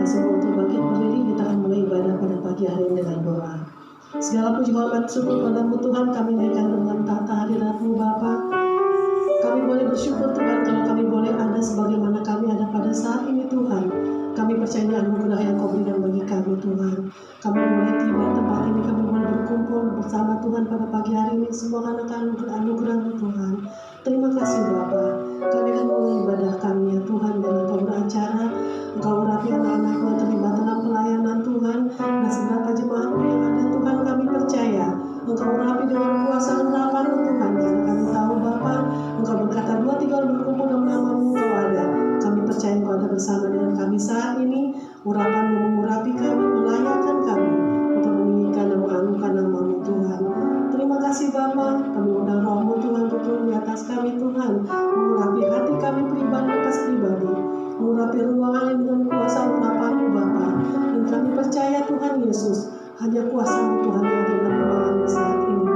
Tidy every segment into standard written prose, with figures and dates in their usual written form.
Kita semua untuk bangkit berdiri, kita akan mulai ibadah pada pagi hari ini dengan doa. Segala puji hormat syukur padamu Tuhan, kami naikkan dengan tahta hadirat-Mu Bapa. Kami boleh bersyukur Tuhan kalau kami boleh ada sebagaimana kami ada pada saat ini Tuhan. Kami percaya anugerah yang Kau berikan bagi kami Tuhan. Kami boleh tiba tempat ini, kami boleh berkumpul bersama Tuhan pada pagi hari ini. Semua anak-anak anugerah-Mu Tuhan. Terima kasih Bapa. Kami akan mulai ibadah kami ya Tuhan, dan Engkau beracara. Engkau urapi anak-anak-Mu yang terlibat dalam pelayanan Tuhan. Dan seberapa jemaat-Mu yang ada Tuhan, kami percaya Engkau urapi dengan kuasa urapan-Mu Tuhan. Karena kami tahu Bapa, Engkau berkata 2-3 orang berkumpul dalam nama-Mu, Engkau ada. Kami percaya Engkau ada bersama dengan kami saat ini. Urapan-Mu mengurapi kami, melayakkan kami untuk meninggikan dan mengagungkan nama-Mu Tuhan. Terima kasih Bapa. Kami undang Roh-Mu Tuhan turun di atas kami Tuhan, mengurapi hati kami pribadi atas pribadi, mengurapi ruangan ini dengan kuasa urapan-Mu Bapa. Dan kami percaya Tuhan Yesus, hanya kuasa-Mu Tuhan yang ada dalam ruangan ini saat ini.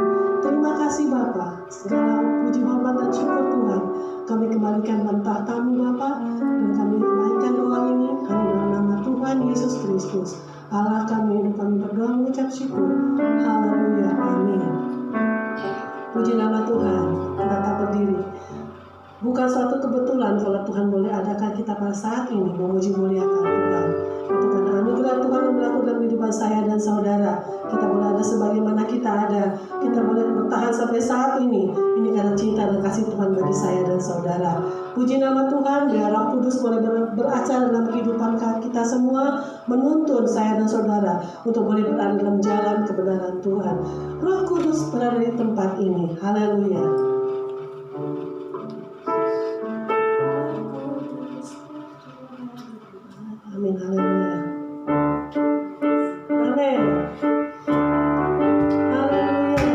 Terima kasih Bapa. Segala puji hormat dan syukur Tuhan kami kembalikan dalam tahta-Mu Bapa, dan kami naikkan doa ini hanya dalam nama Tuhan Yesus Kristus Allah kami, dan kami berdoa mengucap syukur. Haleluya, amin. Puji nama Tuhan. Kita tetap berdiri. Bukan suatu kebetulan kalau Tuhan boleh adakan kita pada saat ini memuji muliakan Tuhan. Itu karena anugerah Tuhan yang berlaku dalam kehidupan saya dan saudara. Kita boleh ada sebagaimana kita ada. Kita boleh bertahan sampai saat ini. Ini karena cinta dan kasih Tuhan bagi saya dan saudara. Puji nama Tuhan, biar Roh Kudus boleh beracara dalam kehidupan kita semua, menuntun saya dan saudara untuk boleh berada dalam jalan kebenaran Tuhan. Roh Kudus berada di tempat ini. Haleluya. Amin, haleluya. Amin. Haleluya.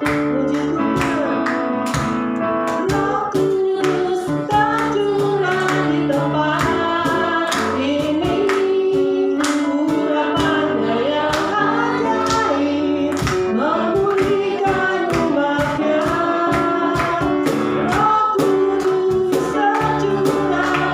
Puji Tuhan. Roh Kudus tercurah di tempat ini. Urapannya yang ajaib memulihkan umatnya. Roh Kudus tercurah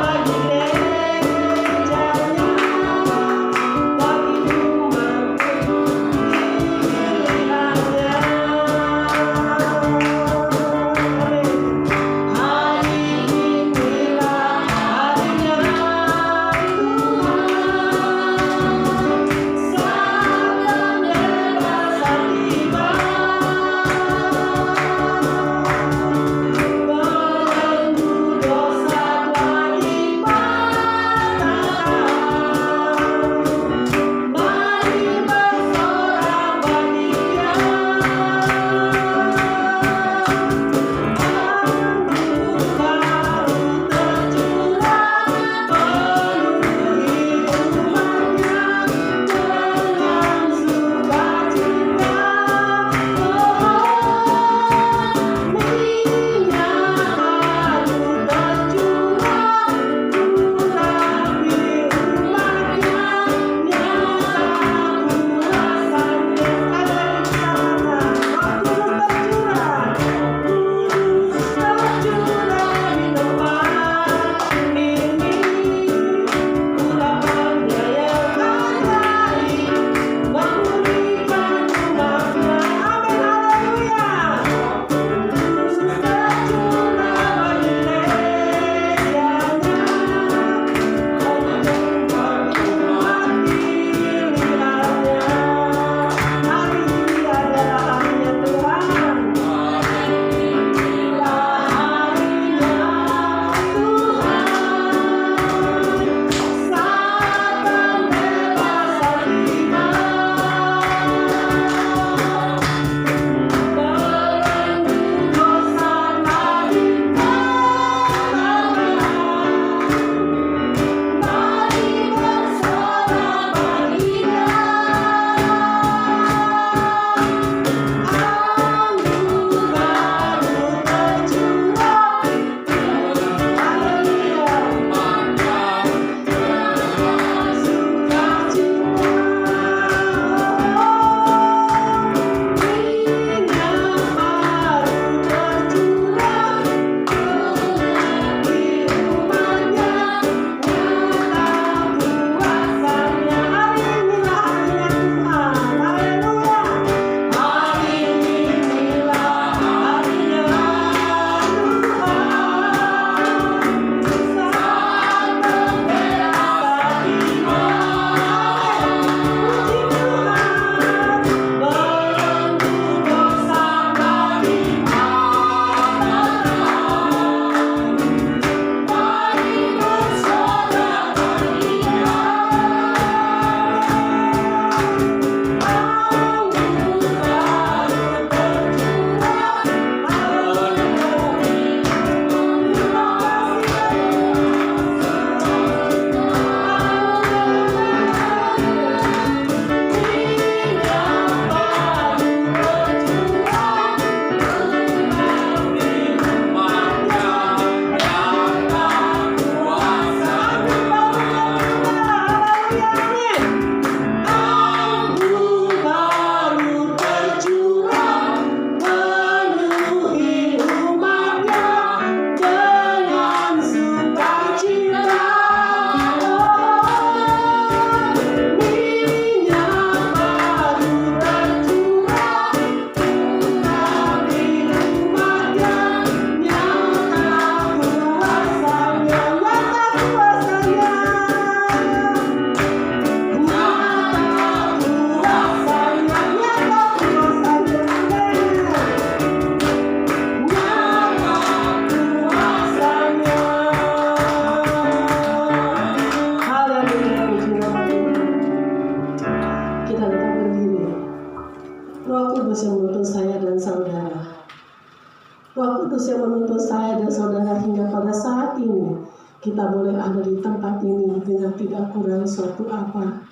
kita boleh ada di tempat ini dengan tidak kurang suatu apa.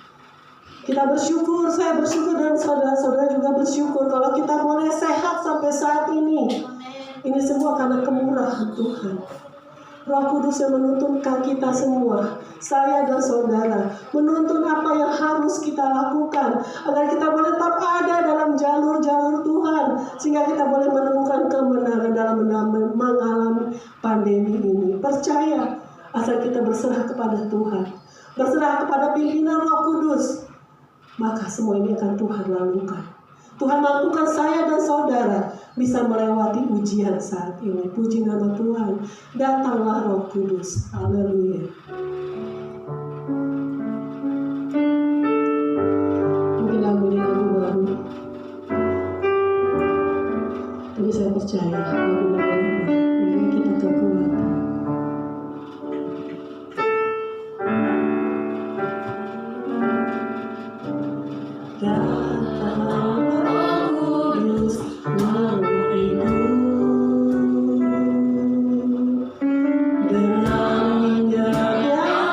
Kita bersyukur, saya bersyukur dan saudara-saudara juga bersyukur kalau kita boleh sehat sampai saat ini. Ini semua karena kemurahan Tuhan. Roh Kudus yang menuntunkan kita semua, saya dan saudara, menuntun apa yang harus kita lakukan agar kita boleh tetap ada dalam jalur-jalur Tuhan, sehingga kita boleh menemukan kemenangan dalam mengalami pandemi ini. Percaya, asal kita berserah kepada Tuhan, berserah kepada pimpinan Roh Kudus, maka semua ini akan Tuhan lakukan. Tuhan mampukan saya dan saudara bisa melewati ujian saat ini. Puji nama Tuhan. Datanglah Roh Kudus. Haleluya. Mungkin lagunya lagu baru, tapi saya percaya lagu-lagu ini memberi kita kekuatan. Dengan minyak yang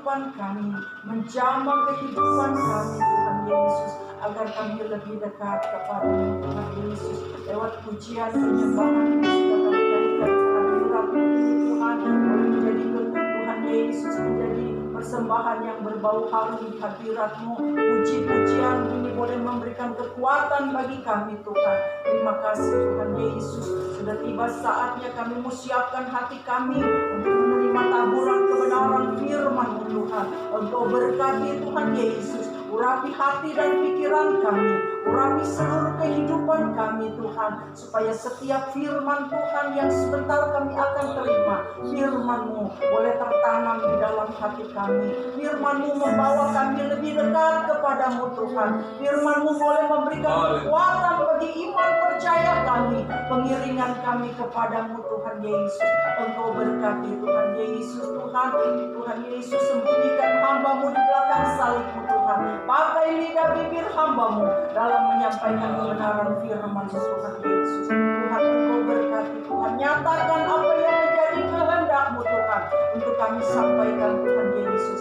kehidupan kami, menjamah kehidupan kami Tuhan Yesus, agar kami lebih dekat kepada-Mu Tuhan Yesus. Lewat pujian penyembahan yang sudah kami naikkan kehadirat-Mu ini Tuhan, boleh menjadi Tuhan Yesus, menjadi persembahan yang berbau harum di hadirat-Mu. Puji-pujian ini boleh memberikan kekuatan bagi kami Tuhan. Terima kasih Tuhan Yesus. Sudah tiba saatnya kami mau siapkan hati kami untuk menerima taburan kebenaran firman-Mu Tuhan. Engkau berkati Tuhan Yesus, urapi hati dan pikiran kami, urapi seluruh kehidupan kami Tuhan, supaya setiap firman Tuhan yang sebentar kami akan terima, firman-Mu boleh tertanam di dalam hati kami, firman-Mu membawa kami lebih dekat kepada-Mu Tuhan, firman-Mu boleh memberikan kekuatan bagi iman percaya kami, pengiringan kami kepada-Mu Tuhan Yesus. Engkau berkati Tuhan Yesus Tuhan, Tuhan Yesus sembunyikan hamba-Mu di belakang salib-Mu Tuhan, pakai lidah bibir hamba-Mu dalam menyampaikan kebenaran firman-Mu Tuhan Yesus. Tuhan Engkau berkati Tuhan, nyatakan apa yang menjadi kehendak-Mu Tuhan untuk kami sampaikan Tuhan Yesus.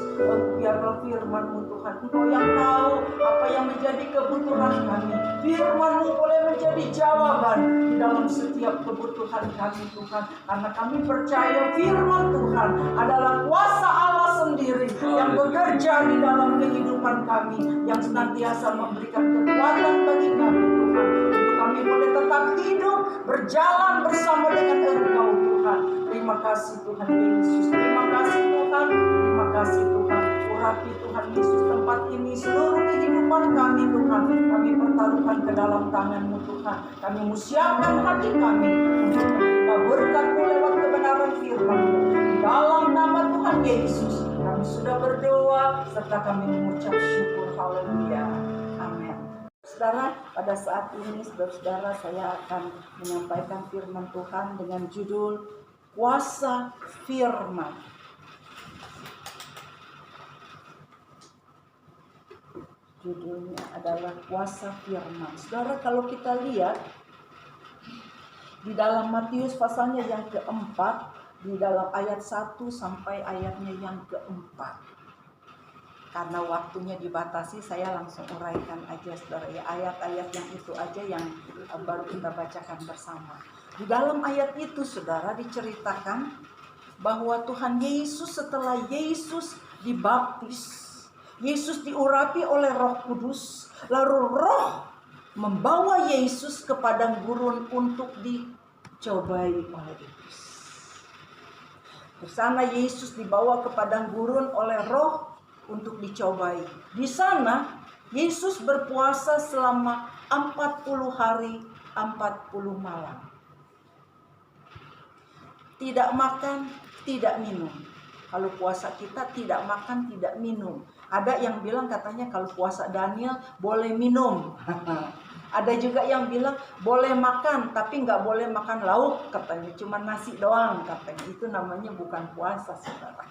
Biarlah firman-Mu Tuhan, Engkau yang tahu apa yang menjadi kebutuhan kami. Firman-Mu boleh menjadi jawaban di dalam setiap kebutuhan kami Tuhan, karena kami percaya firman Tuhan adalah kuasa Allah sendiri yang bekerja di dalam kehidupan kami, yang senantiasa memberikan kekuatan bagi kami Tuhan, untuk kami boleh tetap hidup berjalan bersama dengan Engkau Tuhan. Terima kasih Tuhan Yesus, terima kasih Tuhan, terima kasih Tuhan. Urapi Tuhan Yesus tempat ini, seluruh kehidupan kami Tuhan, kami pertaruhkan ke dalam tangan-Mu Tuhan. Kami siapkan hati kami untuk menerima berkat-Mu lewat kebenaran firman-Mu. Dalam nama Tuhan Yesus kami sudah berdoa serta kami mengucap syukur. Haleluya, amin. Saudara, pada saat ini saudara-saudara, saya akan menyampaikan firman Tuhan dengan judul Kuasa Firman. Judulnya adalah Kuasa Firman. Saudara, kalau kita lihat di dalam Matius pasalnya yang keempat, di dalam ayat 1 sampai ayatnya yang keempat. Karena waktunya dibatasi, saya langsung uraikan aja saudara ya, ayat-ayat yang itu aja yang baru kita bacakan bersama. Di dalam ayat itu saudara diceritakan bahwa Tuhan Yesus, setelah Yesus dibaptis, Yesus diurapi oleh Roh Kudus, lalu Roh membawa Yesus ke padang gurun untuk dicobai oleh iblis. Di sana Yesus dibawa ke padang gurun oleh Roh untuk dicobai. Di sana Yesus berpuasa selama 40 hari 40 malam. Tidak makan, tidak minum. Kalau puasa kita tidak makan, tidak minum. Ada yang bilang katanya kalau puasa Daniel boleh minum. Ada juga yang bilang boleh makan tapi nggak boleh makan lauk katanya, cuma nasi doang katanya. Itu namanya bukan puasa saudara.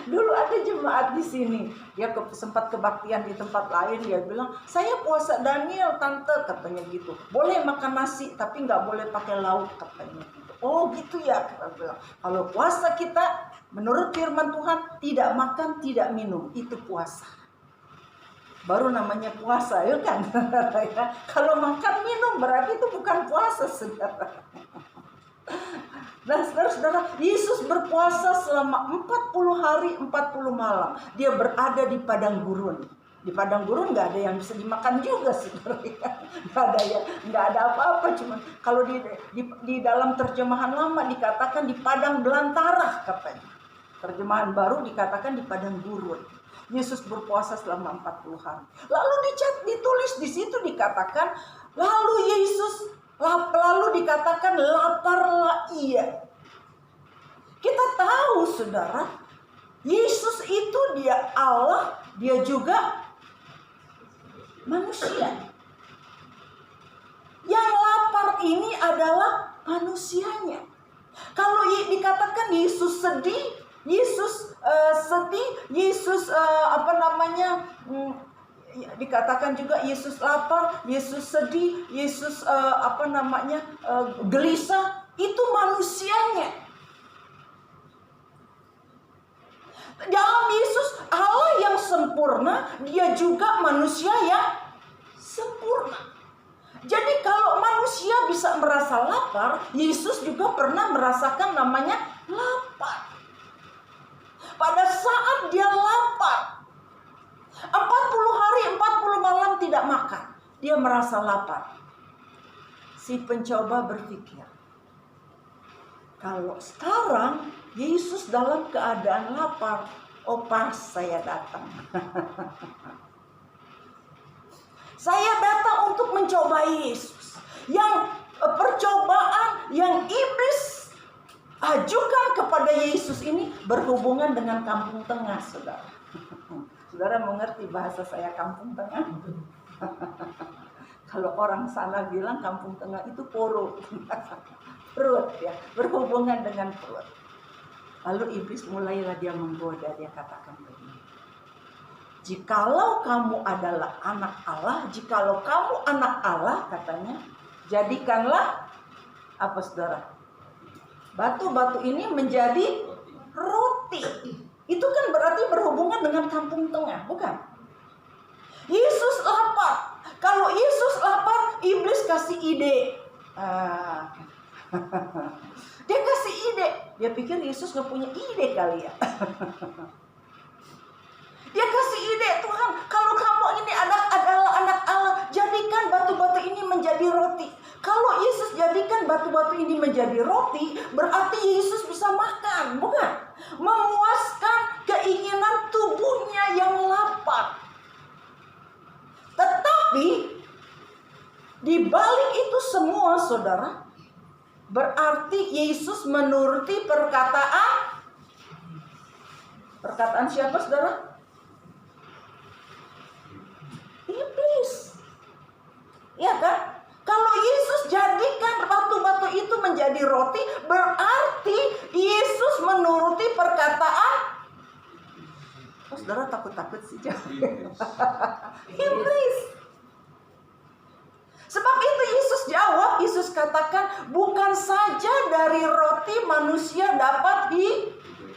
Dulu ada jemaat di sini, dia sempat kebaktian di tempat lain, dia bilang saya puasa Daniel tante katanya gitu. Boleh makan nasi tapi nggak boleh pakai lauk katanya gitu. Oh gitu ya, kita bilang. Kalau puasa kita menurut firman Tuhan tidak makan, tidak minum, itu puasa. Baru namanya puasa ya kan. Kalau makan minum berarti itu bukan puasa saudara. Nah saudara-saudara, Yesus berpuasa selama 40 hari 40 malam. Dia berada di padang gurun. Di padang gurun nggak ada yang bisa dimakan juga sebenarnya, nggak ada apa-apa, cuman kalau di dalam terjemahan lama dikatakan di padang belantara katanya. Terjemahan baru dikatakan di padang gurun. Yesus berpuasa selama 40 hari. Lalu ditulis di situ dikatakan lalu dikatakan laparlah ia. Kita tahu saudara, Yesus itu dia Allah, dia juga manusia. Yang lapar ini adalah manusianya. Kalau dikatakan Yesus sedih, dikatakan juga Yesus lapar, Yesus sedih, Yesus gelisah, itu manusianya. Dalam Yesus Allah yang sempurna, dia juga manusia yang sempurna. Jadi kalau manusia bisa merasa lapar, Yesus juga pernah merasakan namanya lapar. Pada saat dia lapar, 40 hari 40 malam tidak makan, dia merasa lapar. Si pencoba berpikir, kalau sekarang Yesus dalam keadaan lapar, oh pas saya datang. Saya datang untuk mencobai Yesus. Yang percobaan yang iblis ajukan kepada Yesus ini berhubungan dengan kampung tengah, saudara. Saudara mengerti bahasa saya kampung tengah? Kalau orang sana bilang kampung tengah itu perut. Perut ya, berhubungan dengan perut. Lalu iblis mulailah dia menggoda, dia katakan begini. Jikalau kamu adalah anak Allah, jikalau kamu anak Allah, katanya, jadikanlah apa, saudara? Batu-batu ini menjadi roti. Itu kan berarti berhubungan dengan kampung tengah, bukan? Yesus lapar. Kalau Yesus lapar, iblis kasih ide. Dia kasih ide. Dia pikir Yesus gak punya ide kali ya. Dia kasih ide, Tuhan, kalau kamu ini adalah anak Allah, jadikan batu-batu ini menjadi roti. Kalau Yesus jadikan batu-batu ini menjadi roti, berarti Yesus bisa makan, bukan? Memuaskan keinginan tubuhnya yang lapar. Tetapi di balik itu semua, saudara, berarti Yesus menuruti perkataan siapa, saudara? Iblis. Ya kan? Kalau Yesus jadikan batu-batu itu menjadi roti, berarti Yesus menuruti perkataan. Oh, saudara takut-takut sih jawab. Iblis. Sebab itu Yesus jawab, Yesus katakan, bukan saja dari roti manusia dapat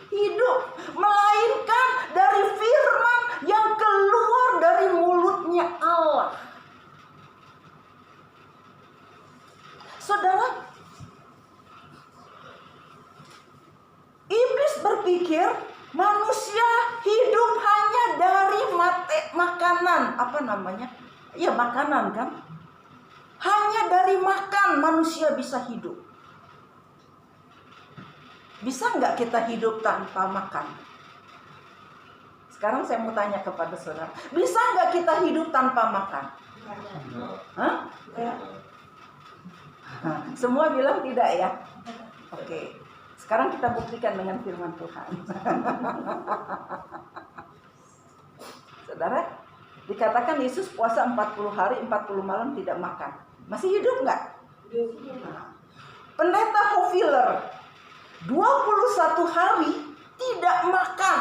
hidup, melainkan dari firman yang keluar dari mulutnya Allah. Saudara, iblis berpikir manusia hidup hanya dari makanan, apa namanya? Ya, makanan kan? Hanya dari makan manusia bisa hidup. Bisa nggak kita hidup tanpa makan? Sekarang saya mau tanya kepada saudara, bisa nggak kita hidup tanpa makan? Hah? Semua bilang tidak ya? Oke. Sekarang kita buktikan dengan firman Tuhan. Saudara, dikatakan Yesus puasa 40 hari 40 malam tidak makan. Masih hidup nggak? Pendeta Hofiler 21 hari tidak makan.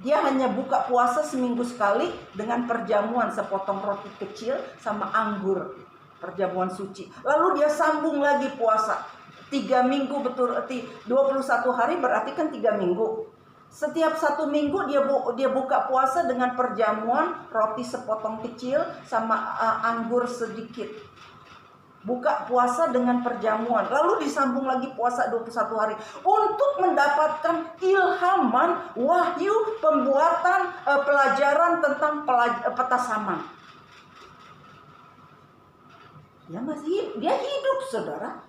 Dia hanya buka puasa seminggu sekali dengan perjamuan sepotong roti kecil sama anggur, perjamuan suci. Lalu dia sambung lagi puasa 3 minggu, betul 21 hari berarti kan 3 minggu. Setiap 1 minggu dia buka puasa dengan perjamuan roti sepotong kecil sama anggur sedikit. Buka puasa dengan perjamuan, lalu disambung lagi puasa 21 hari untuk mendapatkan ilhaman, wahyu, pembuatan pelajaran tentang petasaman. Dia hidup, saudara.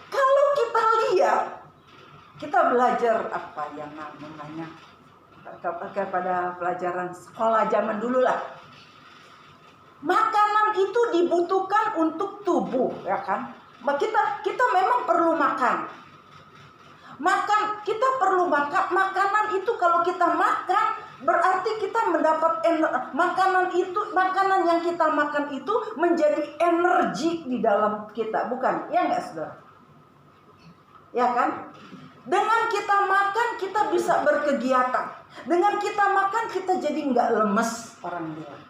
Kalau kita lihat, kita belajar apa yang namanya kepada pelajaran sekolah zaman dulu lah. Makanan itu dibutuhkan untuk tubuh, ya kan? Kita memang perlu makan. Kita perlu makan. Makanan itu kalau kita makan berarti kita mendapat makanan yang kita makan itu menjadi energi di dalam kita, bukan? Ya enggak, saudara? Ya kan? Dengan kita makan kita bisa berkegiatan. Dengan kita makan kita jadi enggak lemes, orang bilang.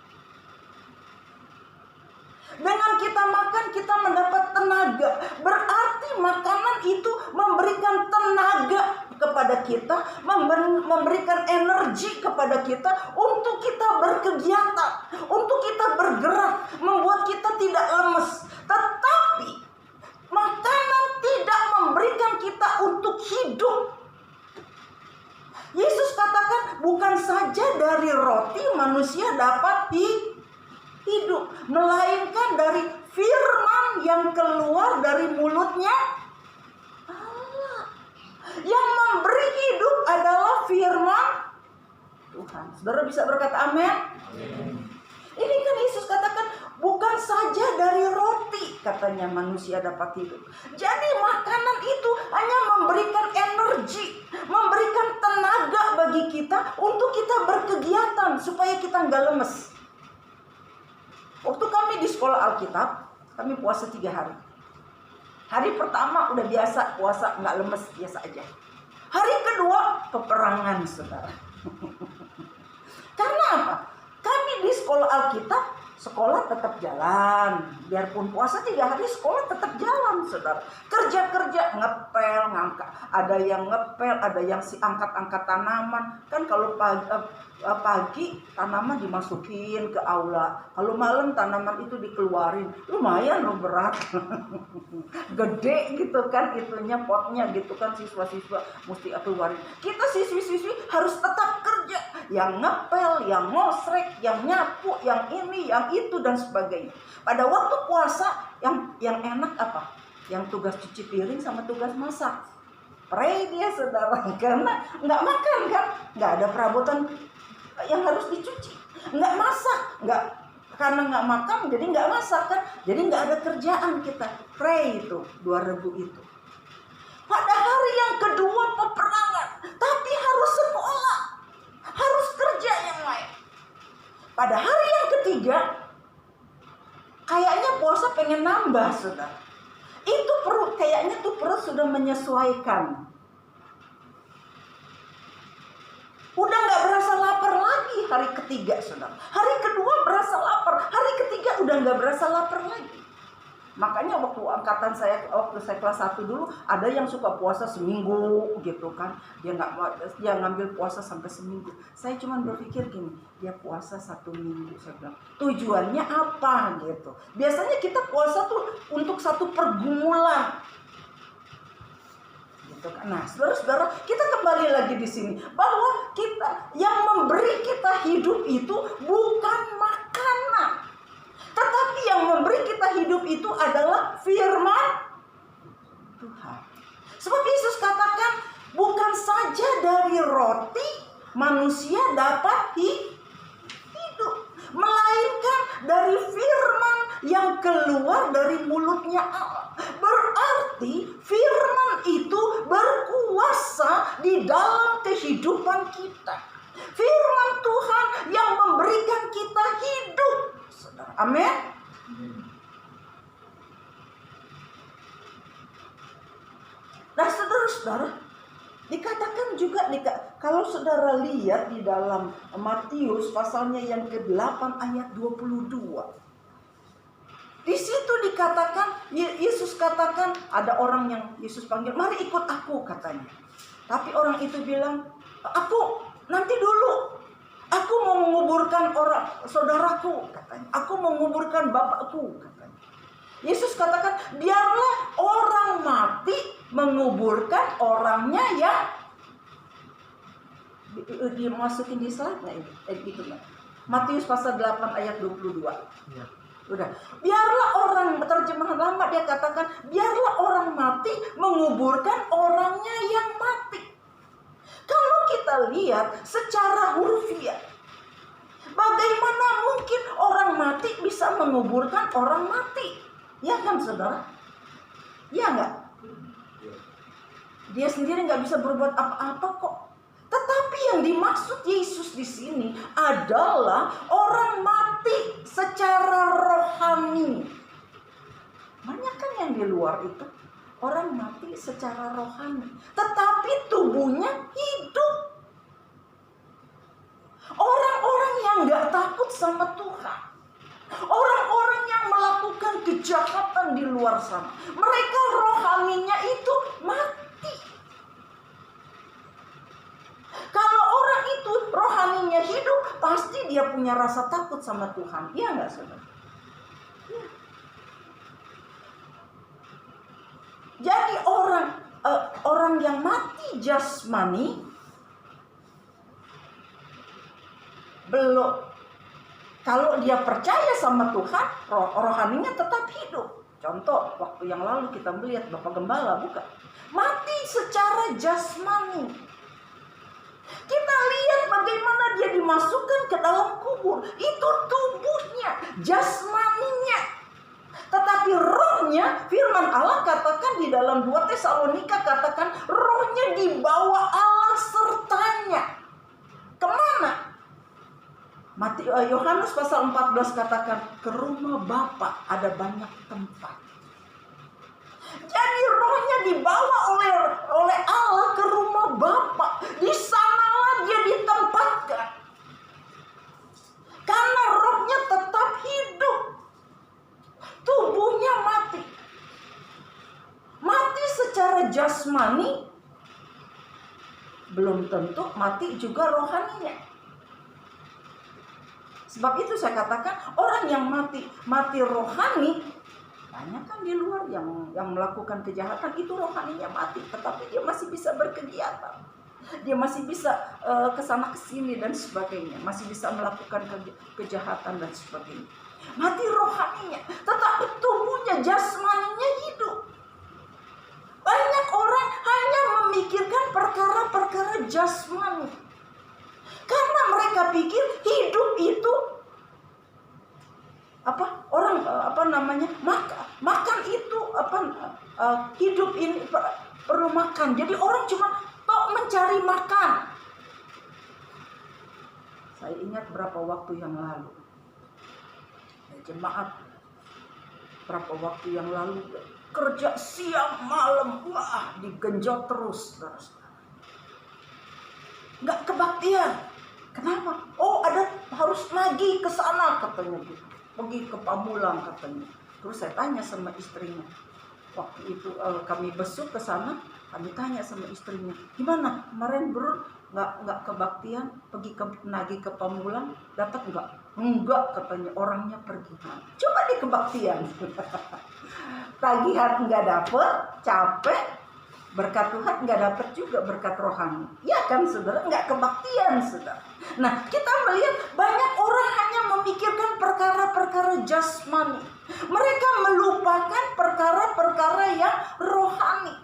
Dengan kita makan kita mendapat tenaga. Berarti makanan itu memberikan kepada kita, memberikan energi kepada kita untuk kita berkegiatan, untuk kita bergerak, membuat kita tidak lemes. Tetapi makanan tidak memberikan kita untuk hidup. Yesus katakan bukan saja dari roti manusia dapat hidup, melainkan dari firman yang keluar dari mulutnya Allah. Yang memberi hidup adalah firman Tuhan. Saudara bisa berkata amin? Ini kan Yesus katakan bukan saja dari roti katanya manusia dapat hidup. Jadi makanan itu hanya memberikan energi, memberikan tenaga bagi kita untuk kita berkegiatan supaya kita nggak lemes. Waktu kami di sekolah Alkitab, kami puasa 3 hari. Hari pertama udah biasa puasa, nggak lemes, biasa aja. Hari kedua peperangan, saudara. Karena apa? Kami di sekolah Alkitab, sekolah tetap jalan. Biarpun puasa 3 hari, sekolah tetap jalan, saudara. Kerja-kerja, ngepel, ngangkat. Ada yang ngepel, ada yang angkat-angkat tanaman. Kan kalau pagi tanaman dimasukin ke aula. Kalau malam tanaman itu dikeluarin. Lumayan loh, berat. Gede gitu kan itunya, potnya gitu kan, siswa-siswa mesti keluarin. Kita siswi-siswi harus tetap kerja. Yang ngepel, yang ngosrek, yang nyapu, yang ini, yang itu dan sebagainya. Pada waktu puasa yang enak apa? Yang tugas cuci piring sama tugas masak. Pray dia, saudara, karena nggak makan kan, nggak ada perabotan yang harus dicuci, nggak masak, karena nggak makan jadi nggak masak kan, jadi nggak ada kerjaan kita. Pray itu 2 Rebo itu. Pada hari yang kedua peperangan, tapi harus sekolah, harus kerja yang lain. Pada hari yang ketiga, kayaknya puasa pengen nambah, saudara. Itu kayaknya perut sudah menyesuaikan. Udah nggak berasa lapar lagi hari ketiga, saudara. Hari kedua berasa lapar, hari ketiga udah nggak berasa lapar lagi. Makanya waktu waktu saya kelas 1 dulu, ada yang suka puasa seminggu gitu kan. Dia ngambil puasa sampai seminggu. Saya cuma berpikir gini, dia puasa 1 minggu. Saya bilang, tujuannya apa gitu. Biasanya kita puasa tuh untuk satu pergumulan. Gitu kan. Nah, saudara-saudara, kita kembali lagi di sini bahwa kita yang memberi kita hidup itu bukan makanan. Tetapi yang memberi kita hidup itu adalah firman Tuhan. Sebab Yesus katakan bukan saja dari roti manusia dapat hidup, melainkan dari firman yang keluar dari mulutnya Allah. Berarti firman itu berkuasa di dalam kehidupan kita. Firman Tuhan yang memberikan kita hidup. Amin. Nah, saudara-saudara, dikatakan juga kalau saudara lihat di dalam Matius pasalnya yang ke-8 ayat 22. Di situ dikatakan, Yesus katakan, ada orang yang Yesus panggil, mari ikut aku katanya. Tapi orang itu bilang, aku nanti dulu. Aku mau menguburkan saudaraku katanya. Aku mau menguburkan bapakku katanya. Yesus katakan, biarlah orang mati menguburkan orangnya yang dimasukin di slide-nya itu. Matius pasal 8 ayat 22. Ya. Udah. Biarlah orang, terjemahan lama dia katakan, biarlah orang mati menguburkan orangnya yang mati. Kalau kita lihat secara hurufiah, bagaimana mungkin orang mati bisa menguburkan orang mati? Ya kan, saudara? Ya enggak? Dia sendiri nggak bisa berbuat apa-apa kok. Tetapi yang dimaksud Yesus di sini adalah orang mati secara rohani. Banyak kan yang di luar itu orang mati secara rohani, tetapi tubuhnya hidup. Orang-orang yang nggak takut sama Tuhan, orang-orang yang melakukan kejahatan di luar sana, mereka rohaninya itu mati. rohaninya hidup, pasti dia punya rasa takut sama Tuhan. Iya nggak, saudara? Ya. Jadi orang yang mati jasmani belum, kalau dia percaya sama Tuhan, rohaninya tetap hidup. Contoh, waktu yang lalu kita melihat Bapak Gembala, bukan? Mati secara jasmani. Kita lihat bagaimana dia dimasukkan ke dalam kubur. Itu tubuhnya, jasmaninya. Tetapi rohnya, firman Allah katakan di dalam 2 Tesalonika, katakan rohnya dibawa Allah sertanya. Kemana? Yohanes pasal 14 katakan, ke rumah Bapa ada banyak tempat. Jadi rohnya dibawa oleh Allah ke rumah Bapa. Di sanalah dia ditempatkan. Karena rohnya tetap hidup. Tubuhnya mati. Mati secara jasmani, belum tentu mati juga rohaninya. Sebab itu saya katakan orang yang mati rohani, banyak kan di luar yang melakukan kejahatan, itu rohaninya mati, tetapi dia masih bisa berkegiatan. Dia masih bisa kesana kesini dan sebagainya, masih bisa melakukan kejahatan dan sebagainya. Mati rohaninya, tetapi tubuhnya, jasmaninya hidup. Banyak orang hanya memikirkan perkara-perkara jasmani. Karena mereka pikir hidup itu makan itu hidup ini perlu makan. Jadi orang cuma mencari makan. Saya ingat berapa waktu yang lalu, jemaat berapa waktu yang lalu kerja siang malam, wah digenjot terus. Nggak kebaktian. Kenapa? Oh, ada harus lagi ke sana katanya gitu. Pergi ke Pamulang katanya. Terus saya tanya sama istrinya. Waktu itu kami besuk ke sana, kami tanya sama istrinya, gimana? Kemarin bro nggak kebaktian, pergi nagih ke Pamulang, dapat nggak? Enggak katanya, orangnya pergi. Coba di kebaktian. Tagihan nggak dapet, capek. Berkat Tuhan nggak dapat juga berkat rohani. Ya kan saudara, nggak kebaktian saudara. Nah, kita melihat banyak orang hanya memikirkan perkara-perkara jasmani. Mereka melupakan perkara-perkara yang rohani.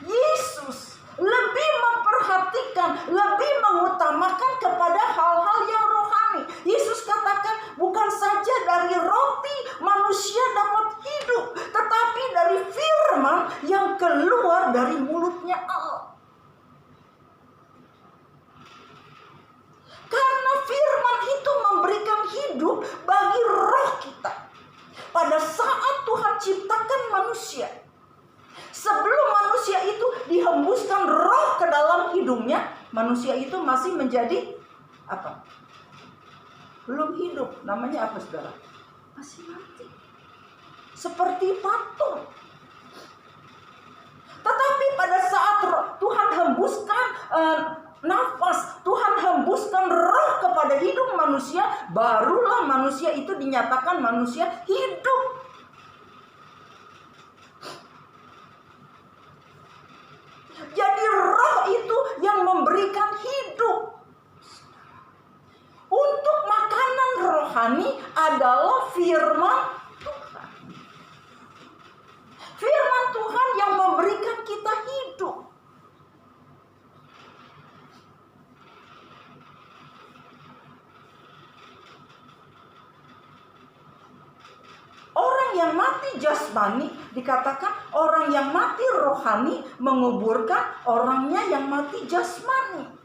Yesus lebih memperhatikan, lebih mengutamakan kepada hal-hal yang rohani. Yesus katakan, bukan saja dari roti manusia dapat hidup, tetapi dari firman yang keluar dari mulutnya Allah. Karena firman itu memberikan hidup bagi roh kita. Pada saat Tuhan ciptakan manusia, sebelum manusia itu dihembuskan roh ke dalam hidungnya, manusia itu masih menjadi apa? Belum hidup. Namanya apa saudara? Masih mati. Seperti patung. Tetapi pada saat Tuhan hembuskan nafas, Tuhan hembuskan roh kepada hidup manusia, barulah manusia itu dinyatakan manusia hidup. Jadi roh itu yang memberikan hidup. Untuk makanan rohani adalah firman Tuhan. Firman Tuhan yang memberikan kita hidup. Orang yang mati jasmani dikatakan orang yang mati rohani menguburkan orangnya yang mati jasmani.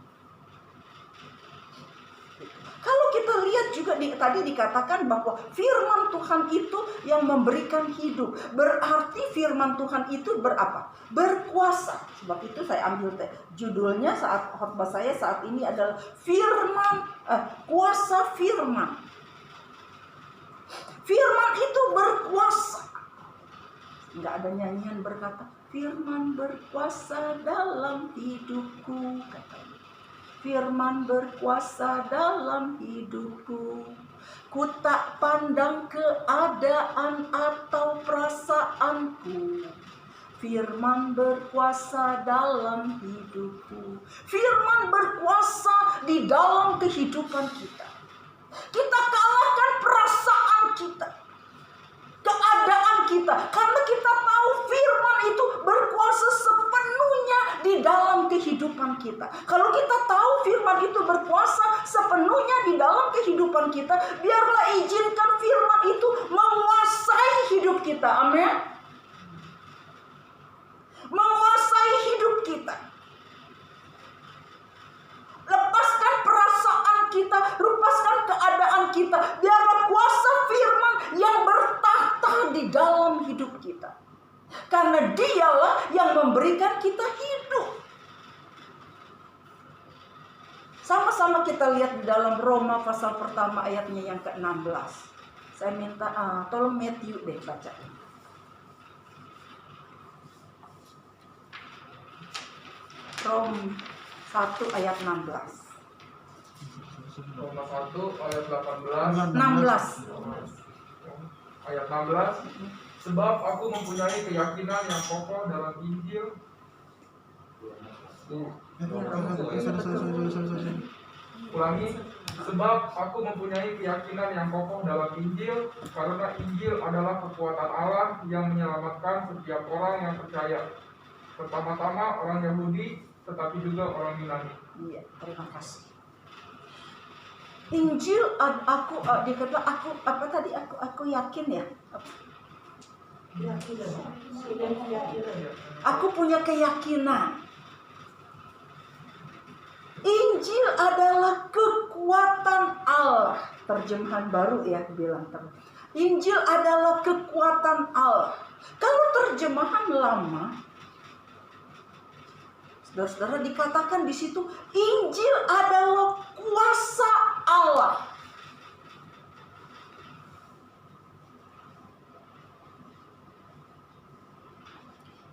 Kalau kita lihat juga tadi dikatakan bahwa firman Tuhan itu yang memberikan hidup. Berarti firman Tuhan itu berapa? Berkuasa. Sebab itu saya ambil judulnya saat khotbah saya saat ini adalah firman, kuasa firman. Firman itu berkuasa. Nggak ada nyanyian berkata, firman berkuasa dalam hidupku, katanya. Firman berkuasa dalam hidupku. Ku tak pandang keadaan atau perasaanku. Firman berkuasa dalam hidupku. Firman berkuasa di dalam kehidupan kita. Kita kalahkan perasaan kita, keadaan kita, karena kita tahu firman itu berkuasa sepenuhnya di dalam kehidupan kita. Kalau kita tahu firman itu berkuasa sepenuhnya di dalam kehidupan kita, biarlah izinkan firman itu menguasai hidup kita. Amin. Menguasai hidup kita. Lepaskan perasaan kita, lepaskan keadaan kita. Biarlah kuasa firman yang bertahta di dalam hidup kita. Karena dialah yang memberikan kita hidup. Sama-sama kita lihat di dalam Roma pasal pertama ayatnya yang ke-16. Saya minta tolong Matthew deh baca. Rom 1 ayat 16. Roma 1 ayat 18. 16. Ayat 16. Sebab aku mempunyai keyakinan yang kokoh dalam Injil. Ulangi. Sebab aku mempunyai keyakinan yang kokoh dalam Injil, karena Injil adalah kekuatan Allah yang menyelamatkan setiap orang yang percaya, pertama-tama orang Yahudi, tetapi juga orang Yunani. Iya, terima kasih. Injil dikata aku yakin ya. Aku punya keyakinan. Injil adalah kekuatan Allah. Terjemahan baru ya bilang. Injil adalah kekuatan Allah. Kalau terjemahan lama, saudara-saudara, dikatakan di situ Injil adalah kuasa Allah.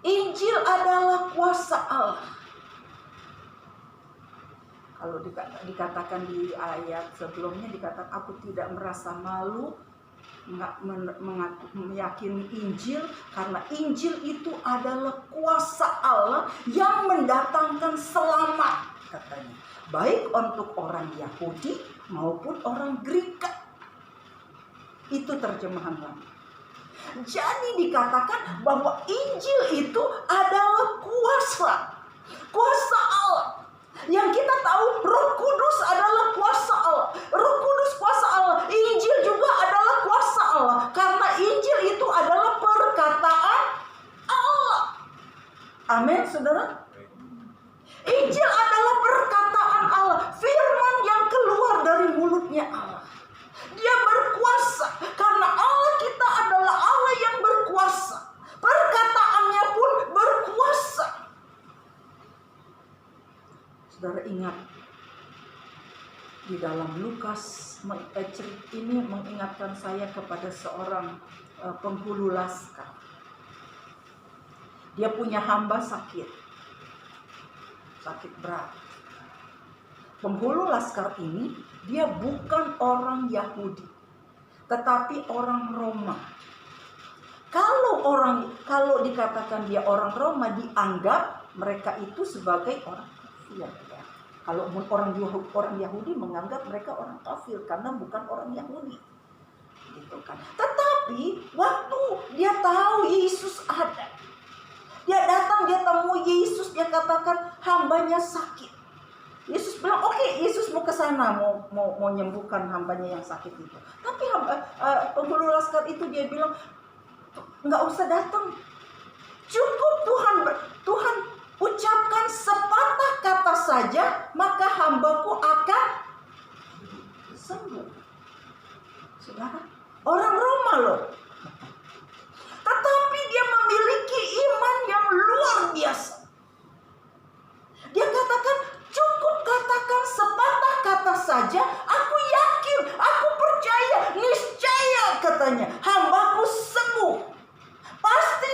Injil adalah kuasa Allah. Kalau dikatakan di ayat sebelumnya, dikatakan aku tidak merasa malu meyakini Injil, karena Injil itu adalah kuasa Allah yang mendatangkan selamat, katanya, baik untuk orang Yahudi maupun orang Greka. Itu terjemahan lama. Jadi dikatakan bahwa Injil itu adalah kuasa Allah. Yang kita tahu Roh Kudus adalah kuasa Allah. Roh Kudus kuasa Allah. Injil juga adalah kuasa Allah. Karena Injil itu adalah perkataan Allah. Amin, saudara. Injil adalah perkataan Allah. Firman yang keluar dari mulutnya Allah. Dia berkuasa. Karena Allah kita adalah Allah yang berkuasa. Perkataannya pun berkuasa. Saudara ingat, di dalam Lukas ini mengingatkan saya kepada seorang penghulu laskar. Dia punya hamba sakit berat. Penghulu laskar ini dia bukan orang Yahudi, tetapi orang Roma. Kalau dikatakan dia orang Roma, dianggap mereka itu sebagai orang kafir. Kalau orang Yahudi menganggap mereka orang kafir karena bukan orang Yahudi, gitu kan. Tetapi waktu dia tahu Yesus ada, dia datang, dia temui Yesus, dia katakan hambanya sakit. Yesus bilang oke, Yesus mau ke sana, mau menyembuhkan hambanya yang sakit itu. Tapi penghulu laskar itu dia bilang nggak usah datang, cukup Tuhan ucapkan sepatah kata saja, maka hambaku akan sembuh. Saudara, orang Roma loh. Tetapi dia memiliki iman yang luar biasa. Dia katakan, cukup katakan sepatah kata saja, aku yakin, aku percaya, niscaya katanya, hambaku sembuh. Pasti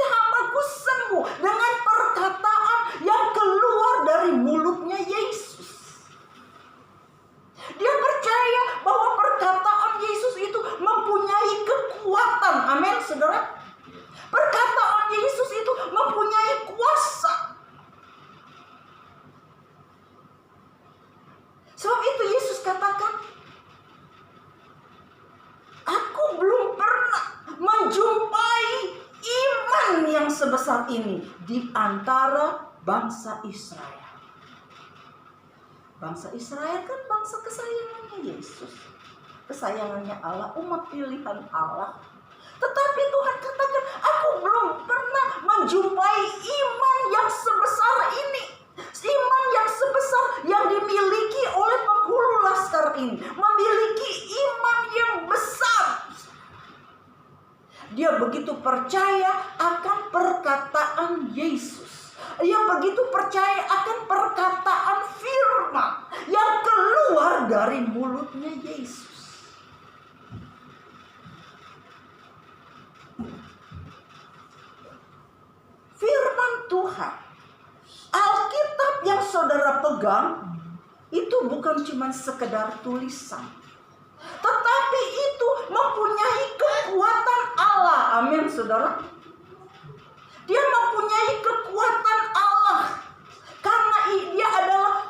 besar ini di antara bangsa Israel. Bangsa Israel kan bangsa kesayangannya Yesus, kesayangannya Allah, umat pilihan Allah. Tetapi Tuhan katakan, aku belum pernah menjumpai iman yang sebesar ini. Iman yang sebesar yang dimiliki oleh penghulu laskar ini. Memiliki iman yang besar. Dia begitu percaya akan perkataan Yesus. Ia begitu percaya akan perkataan firman yang keluar dari mulutnya Yesus. Firman Tuhan, Alkitab yang saudara pegang itu bukan cuma sekedar tulisan, tetapi itu mempunyai kekuatan Allah. Amin, saudara. Dia mempunyai kekuatan Allah karena dia adalah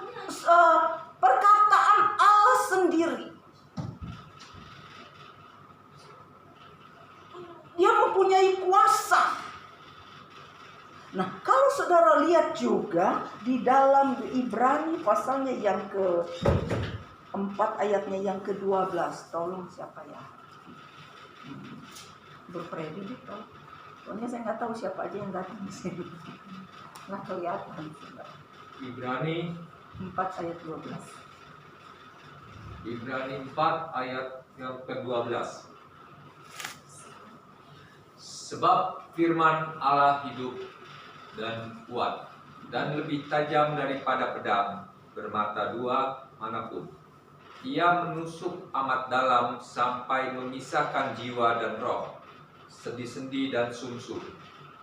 perkataan Allah sendiri. Dia mempunyai kuasa. Nah, kalau saudara lihat juga di dalam Ibrani pasalnya yang ke-4 ayatnya yang ke-12. Tolong siapa ya? Berpredi deh, tolong. Soalnya saya nggak tahu siapa aja yang datang di sini. Nggak kelihatan. Ibrani 4 ayat 12. Ibrani 4 ayat yang ke-12. Sebab firman Allah hidup dan kuat dan lebih tajam daripada pedang bermata dua manapun. Ia menusuk amat dalam sampai memisahkan jiwa dan roh, sendi-sendi dan sumsum.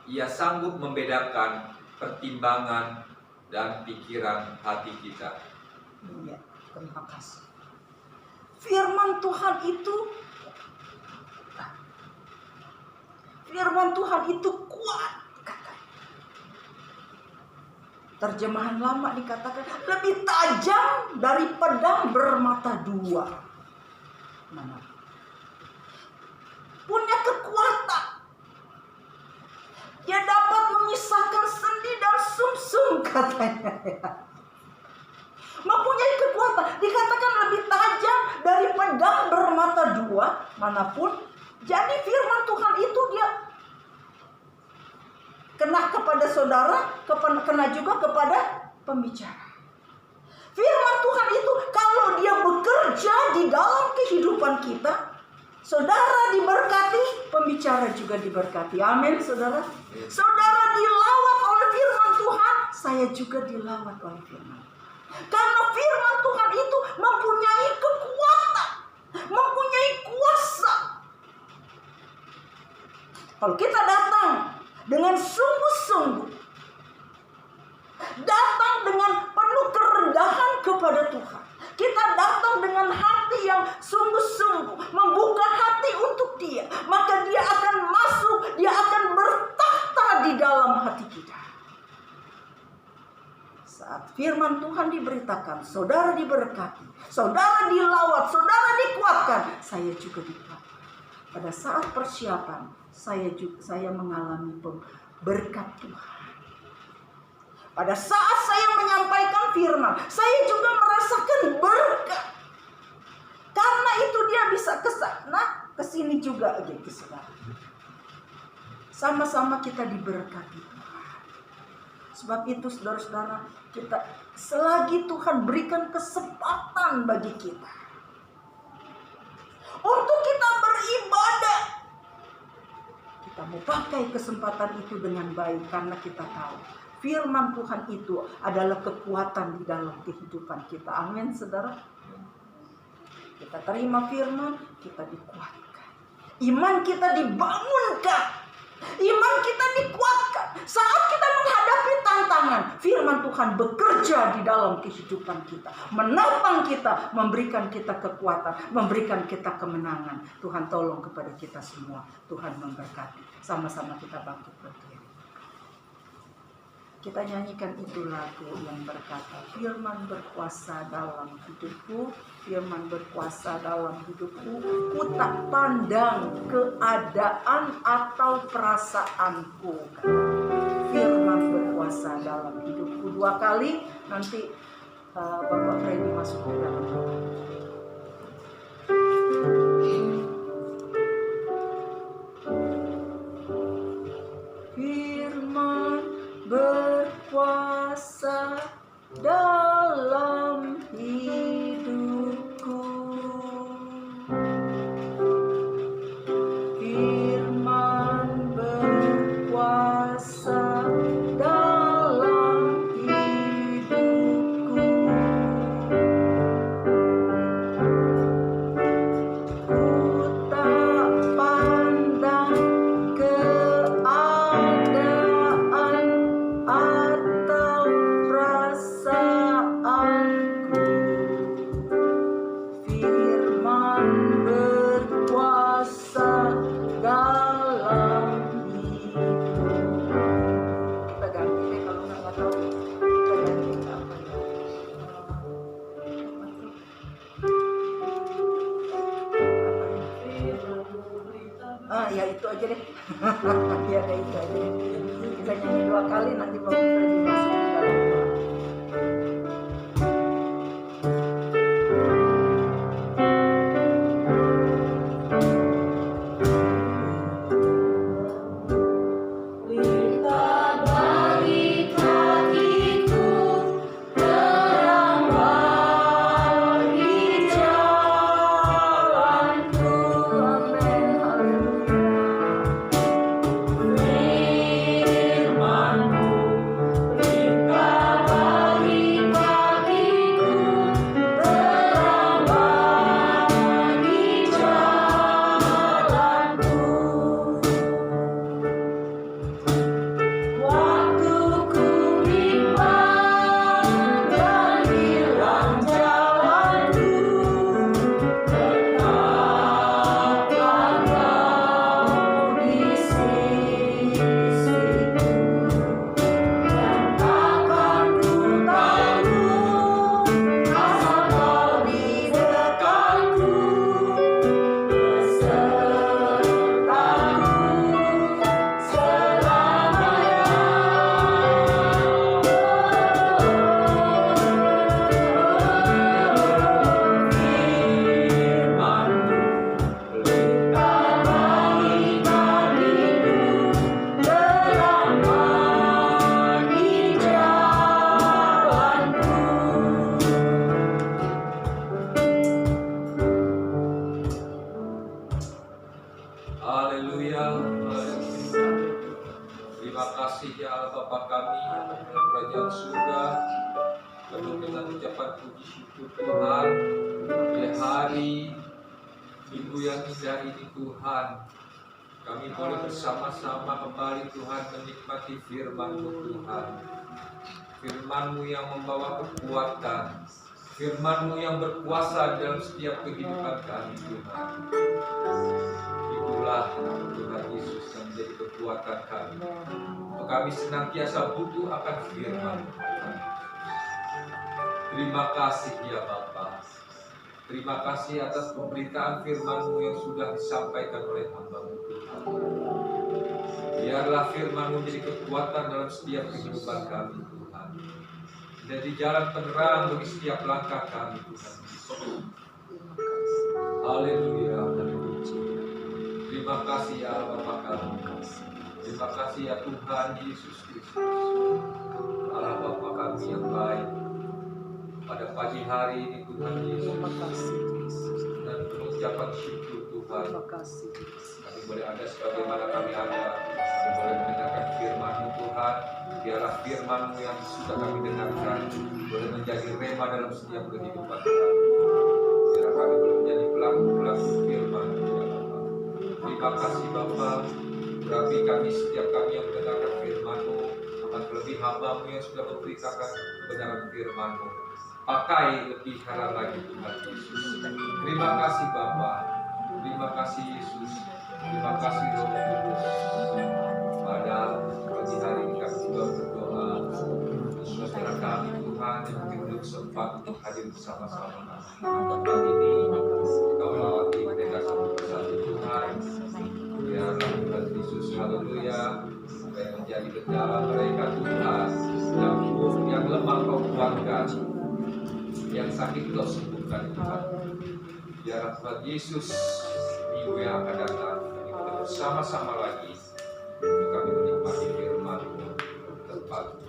Ia sanggup membedakan pertimbangan dan pikiran hati kita. Ya, terima kasih. Firman Tuhan itu kuat. Terjemahan lama dikatakan lebih tajam dari pedang bermata dua. Mana? Punya kekuatan. Dia dapat memisahkan sendi dan sumsum, katanya. Mempunyai kekuatan. Dikatakan lebih tajam dari pedang bermata dua manapun. Jadi firman Tuhan itu dia kena kepada saudara, kena juga kepada pembicara. Firman Tuhan itu kalau dia bekerja di dalam kehidupan kita, saudara diberkati, pembicara juga diberkati. Amin, saudara. Saudara dilawat oleh firman Tuhan, saya juga dilawat oleh firman. Karena firman Tuhan itu mempunyai kekuatan, mempunyai kuasa. Kalau kita datang dengan sungguh-sungguh, datang dengan penuh kerendahan kepada Tuhan, kita datang dengan hati yang sungguh-sungguh, membuka hati untuk Dia, maka Dia akan masuk, Dia akan bertahta di dalam hati kita. Saat firman Tuhan diberitakan, saudara diberkati, saudara dilawat, saudara dikuatkan, saya juga dikuatkan. Pada saat persiapan, saya mengalami berkat Tuhan. Pada saat saya menyampaikan firman, saya juga merasakan berkat. Karena itu dia bisa ke sana, ke sini juga gitu, saudara. Sama-sama kita diberkati Tuhan. Sebab itu saudara-saudara, kita selagi Tuhan berikan kesempatan bagi kita untuk kita beribadah, kita mau pakai kesempatan itu dengan baik, karena kita tahu firman Tuhan itu adalah kekuatan di dalam kehidupan kita. Amin, saudara. Kita terima firman, kita dikuatkan. Iman kita dibangunkan. Iman kita dikuatkan. Saat kita menghadapi tantangan, firman Tuhan bekerja di dalam kehidupan kita, menopang kita, memberikan kita kekuatan, memberikan kita kemenangan. Tuhan tolong kepada kita semua. Tuhan memberkati. Sama-sama kita bangkit berdiri. Kita nyanyikan itu lagu yang berkata, firman berkuasa dalam hidupku, firman berkuasa dalam hidupku, ku tak pandang keadaan atau perasaanku. 2 kali, nanti Bapak Freddy masuk ke dalam. Firman berkuasa dalam hidupku. Firman berkuasa dalam hidupku. Ku tak pandang keadaan atau perasaanku. Firman berkuasa dalam hidupku. Kita ganti deh, kalau nggak tahu kita ganti apa ya? Ya itu aja deh. Ya deh, itu aja deh. Kita nyanyi 2 kali, nanti Bapak Freddy masuk ke dalam doa. Haleluya. Terima kasih ya Allah Bapa kami dalam kerajaan surga. Penuh dengan ucapan puji syukur Tuhan di hari Minggu yang indah ini Tuhan. Kami boleh bersama-sama kembali Tuhan menikmati firman-Mu Tuhan. Firman-Mu yang membawa kekuatan, firman-Mu yang berkuasa dalam setiap kehidupan kami Tuhan. Itulah Tuhan Yesus yang menjadi kekuatan kami. Kami senantiasa butuh akan firman. Terima kasih ya Bapa. Terima kasih atas pemberitaan firman-Mu yang sudah disampaikan oleh hamba-Mu Tuhan. Biarlah firman-Mu menjadi kekuatan dalam setiap kehidupan kami Tuhan. Jadi jalan penerang bagi setiap langkah kami Tuhan. Haleluya. Terima kasih ya Bapa kami. Terima kasih ya Tuhan Yesus Kristus. Allah Bapa kami yang baik. Pada pagi hari ini Tuhan Yesus. Dan pengucapan syukur Tuhan. Kami boleh ada sebagaimana kami ada. Kami boleh mendengarkan firman-Mu Tuhan. Biarlah firman-Mu yang sudah kami dengarkan boleh menjadi rema dalam setiap kehidupan kami. Biarlah kami boleh menjadi pelaku-pelaku firman-Mu ya Bapa. Terima kasih Bapa. Berarti kami setiap kami yang mendengarkan firman-Mu, amat lebih hamba-Mu yang sudah memberitakan kebenaran firman-Mu. Pakai lebih hal lagi Tuhan Yesus. Terima kasih Bapa. Terima kasih Yesus. Terima kasih Roh Kudus. Pada pagi hari ini kami juga berdoa untuk saudara kami Tuhan yang mungkin belum sempat untuk hadir bersama-sama kami. Pagi ini Kau lawati mereka satu Tuhan. Biarlah Tuhan Yesus, haleluya, supaya menjadi kendala mereka Tuhan yang Kau kuatkan, yang sakit Kau sembuhkan Tuhan. Biar Tuhan Yesus minggu yang akan datang kami bersama-sama lagi untuk kami menikmati firman-Mu tepat.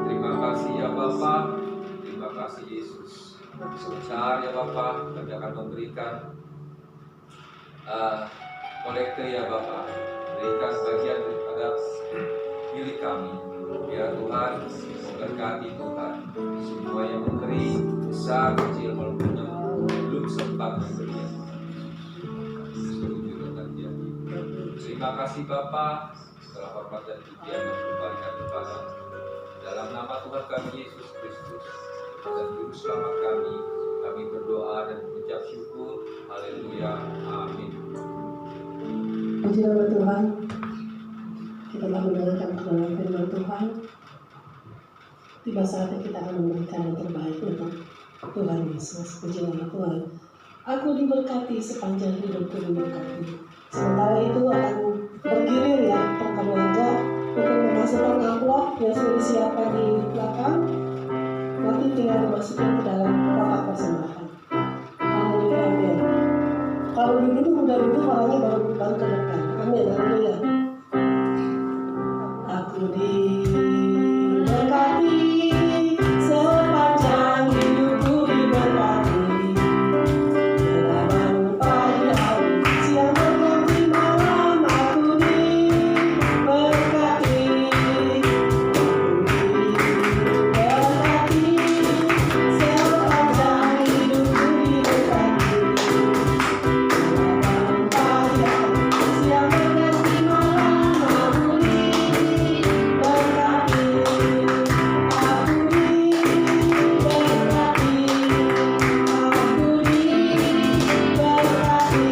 Terima kasih ya Bapa, terima kasih Yesus. Sebentar ya Bapa, kami akan memberikan kolekte ya Bapa, berikan bagian daripada milik kami. Biar Tuhan memberkati Tuhan semua yang memberi, besar kecil maupun yang belum sempat memberi. Terima kasih Bapa, segala hormat dan pujian yang kembalikan kepada dalam nama Tuhan kami Yesus Kristus dan Juru Selamat kami berdoa dan mengucap syukur. Haleluya, amin. Puji nama Tuhan. Kita telah mendengarkan kebenaran firman Tuhan. Tiba saatnya kita akan memberikan yang terbaik untuk Tuhan Yesus. Puji nama Tuhan. Aku diberkati sepanjang hidupku diberkati. Sementara itu akan bergilir ya untuk keluarga untuk memasukkan amplop yang sudah disiapkan di belakang. Nanti tinggal dimasukkan ke dalam kotak persembahan. Haleluya, amin. Kalau dulu udah duduk orangnya baru ke depan. Amin, haleluya. Aku diberkati sepanjang hidupku diberkati. Dalam bangun pagi hari, siang berganti malam aku diberkati. Diberkati sepanjang hidupku diberkati. Dalam bangun pagi hari, siang berganti malam aku diberkati. Aku diberkati. Aku diberkati.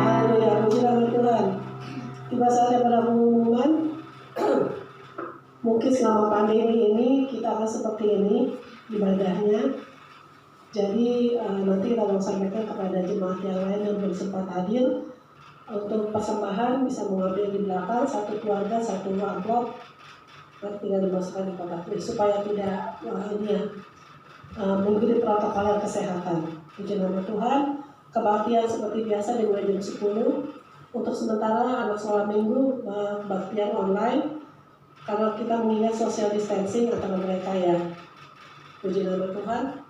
Haleluya, puji nama Tuhan. Tiba saatnya pada pengumuman. Mungkin selama pandemi ini kita akan seperti ini ibadahnya. Jadi nanti kita akan sampaikan kepada jemaat yang lain yang belum sempat hadir. Untuk persembahan bisa mengambil di belakang, satu keluarga, satu amplop. Nanti tinggal dimasukkan di kotak supaya tidak mengikuti protokol kesehatan. Puji nama Tuhan. Kebaktian seperti biasa dimulai jam 10. Untuk sementara anak sekolah minggu kebaktian online karena kita mengingat social distancing antara mereka ya. Puji nama Tuhan.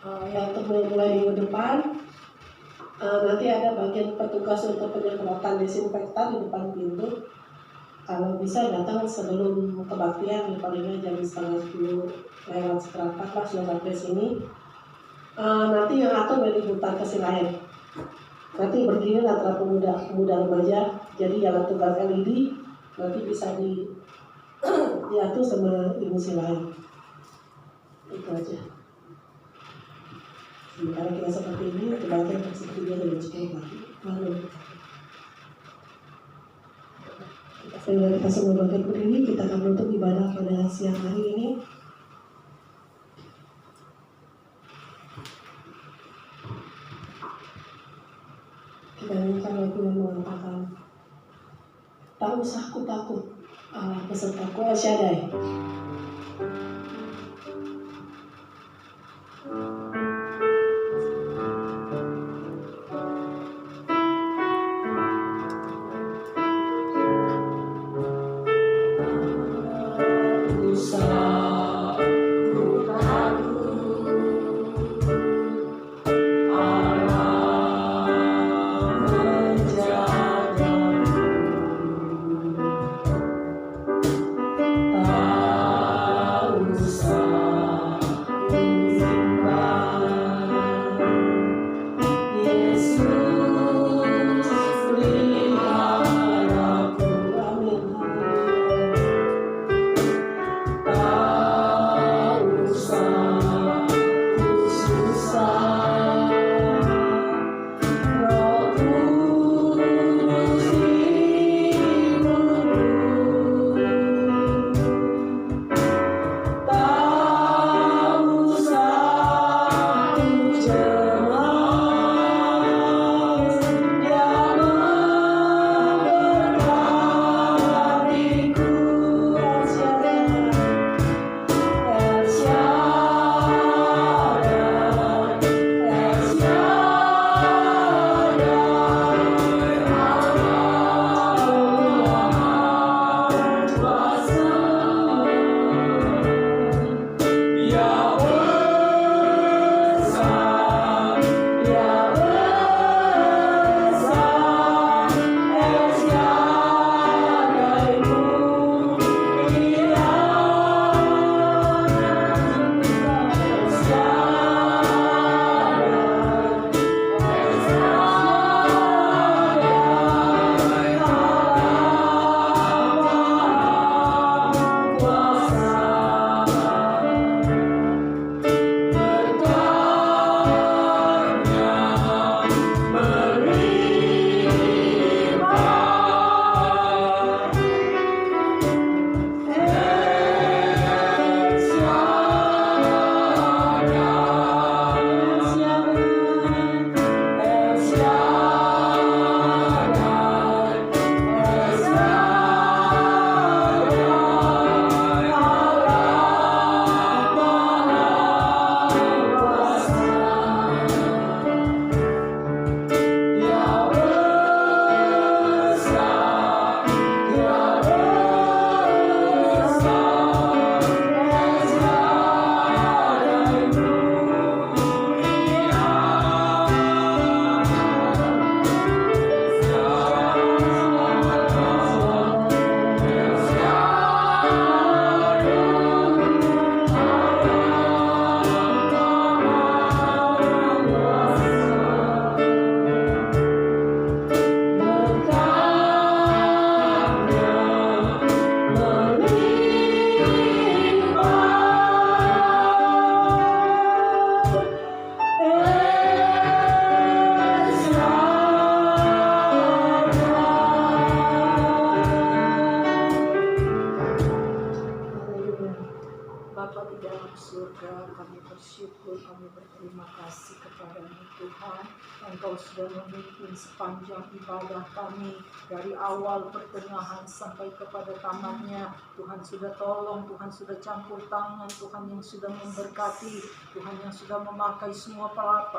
Yang untuk mulai minggu depan nanti ada bagian petugas untuk penyemprotan desinfektan di depan pintu. Kalau bisa datang sebelum kebaktian, palingnya jam 9:30 lewat seperempat lah sudah sampai sini. Nanti yang atur dari hutan Kesilayan. Nanti berdiri antara pemuda remaja. Jadi jalan tugas LED nanti bisa diatur sama ibu Silayan. Itu aja. Sementara kita seperti ini, kebaktian seperti dia dengan cukup lagi. Lalu sehingga kita semua bangkit berdiri, kita akan menutup ibadah pada siang hari ini. Kita nyanyikan lagu yang mengatakan, tak usah ku takut, Allah besertaku, El Shaddai. Ah bersyukur, kami berterima kasih kepada-Mu Tuhan. Engkau sudah memimpin sepanjang ibadah kami dari awal pertengahan sampai kepada tamatnya. Tuhan sudah tolong, Tuhan sudah campur tangan, Tuhan yang sudah memberkati, Tuhan yang sudah memakai semua